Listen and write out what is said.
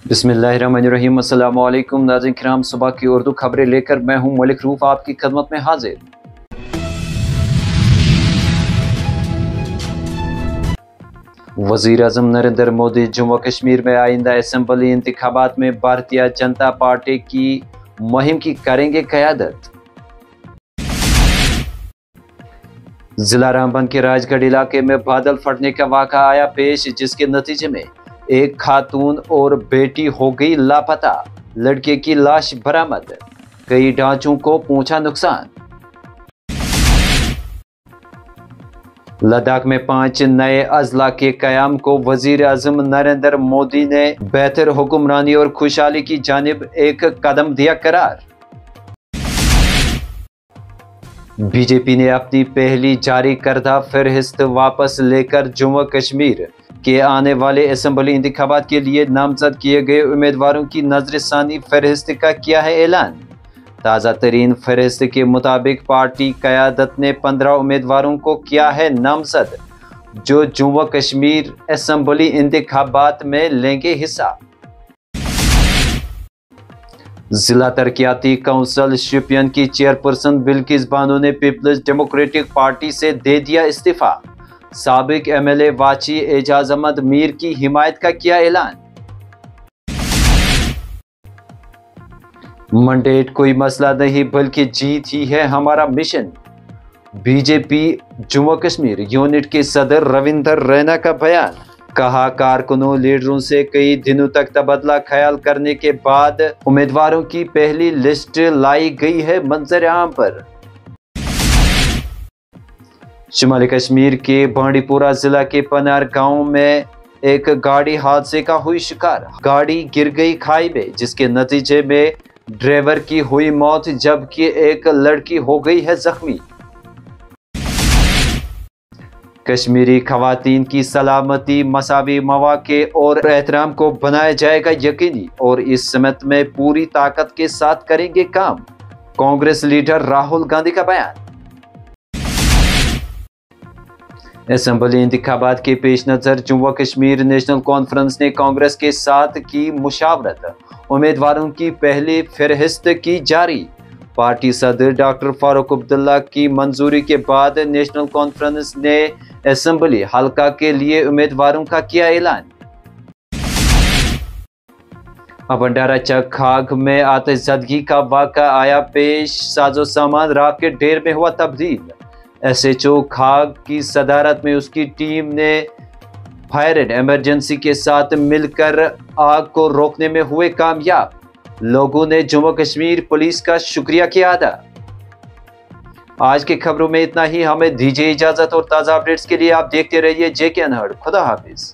बिस्मिल्लाहिर्रहमानिर्रहीम। अस्सलामु अलैकुम नाज़रीन किराम, सुबह की उर्दू खबरें लेकर मैं हूं मलिक रूफ आपकी खदमत में हाजिर। वज़ीर आज़म नरेंद्र मोदी जम्मू कश्मीर में आइंदा असेंबली इंतखाबात में भारतीय जनता पार्टी की मुहिम की करेंगे क़यादत। जिला रामबन के राजगढ़ इलाके में बादल फटने का वाक़ा आया पेश, जिसके नतीजे में एक खातून और बेटी हो गई लापता। लड़के की लाश बरामद, कई ढांचों को पहुंचा नुकसान। लद्दाख में 5 नए अजला के क़याम को वज़ीर आज़म नरेंद्र मोदी ने बेहतर हुक्मरानी और खुशहाली की जानिब एक कदम दिया करार। बीजेपी ने अपनी पहली जारी करदा फहरिस्त वापस लेकर जम्मू कश्मीर के आने वाले असेंबली इंतखाबात के लिए नामजद किए गए उम्मीदवारों की नजरसानी फहरिस्त का किया है ऐलान। ताज़ा तरीन फहरिस्त के मुताबिक पार्टी क़यादत ने 15 उम्मीदवारों को किया है नामजद, जो जम्मू कश्मीर असेंबली इंतखाबात में लेंगे हिस्सा। जिला तरक्याती कौंसिल शोपियान की चेयरपर्सन बिल्किस बानो ने पीपल्स डेमोक्रेटिक पार्टी से दे दिया इस्तीफा। साबिक एमएलए वाची एजाज अहमद मीर की हिमायत का किया ऐलान। मंडेट कोई मसला नहीं बल्कि जीत ही है हमारा mission. BJP Jammu Kashmir unit के सदर रविंदर रैना का बयान। कहा, कारकुनों लीडरों से कई दिनों तक तबादला ख्याल करने के बाद उम्मीदवारों की पहली लिस्ट लाई गई है मंजर आम पर। शुमाली कश्मीर के बांडीपुरा जिला के पनार गांव में एक गाड़ी हादसे का हुई शिकार। गाड़ी गिर गई खाई में, जिसके नतीजे में ड्राइवर की हुई मौत, जबकि एक लड़की हो गई है जख्मी। कश्मीरी खवातीन की सलामती, मसावी मौके और एहतराम को बनाया जाएगा यकीनी, और इस समत में पूरी ताकत के साथ करेंगे काम। कांग्रेस लीडर राहुल गांधी का बयान। असेंबली इंतखाबात के पेश नज़र जम्मू कश्मीर नेशनल कॉन्फ्रेंस ने कांग्रेस के साथ की मुशावरत, उम्मीदवारों की पहली फहरिस्त की जारी। पार्टी सदर डॉक्टर फारूक अब्दुल्ला की मंजूरी के बाद नेशनल कॉन्फ्रेंस ने असेंबली हल्का के लिए उम्मीदवारों का किया ऐलान। भंडारा चक खाग में आतिशज़दगी का वाक़ा आया पेश, साजो सामान राख के ढेर में हुआ तब्दील। एसएचओ खाग की सदारत में उसकी टीम ने फायर एंड इमरजेंसी के साथ मिलकर आग को रोकने में हुए कामयाब। लोगों ने जम्मू कश्मीर पुलिस का शुक्रिया किया अदा। आज की खबरों में इतना ही। हमें दीजिए इजाजत, और ताज़ा अपडेट्स के लिए आप देखते रहिए जेके अनहर्ड। खुदा हाफिज।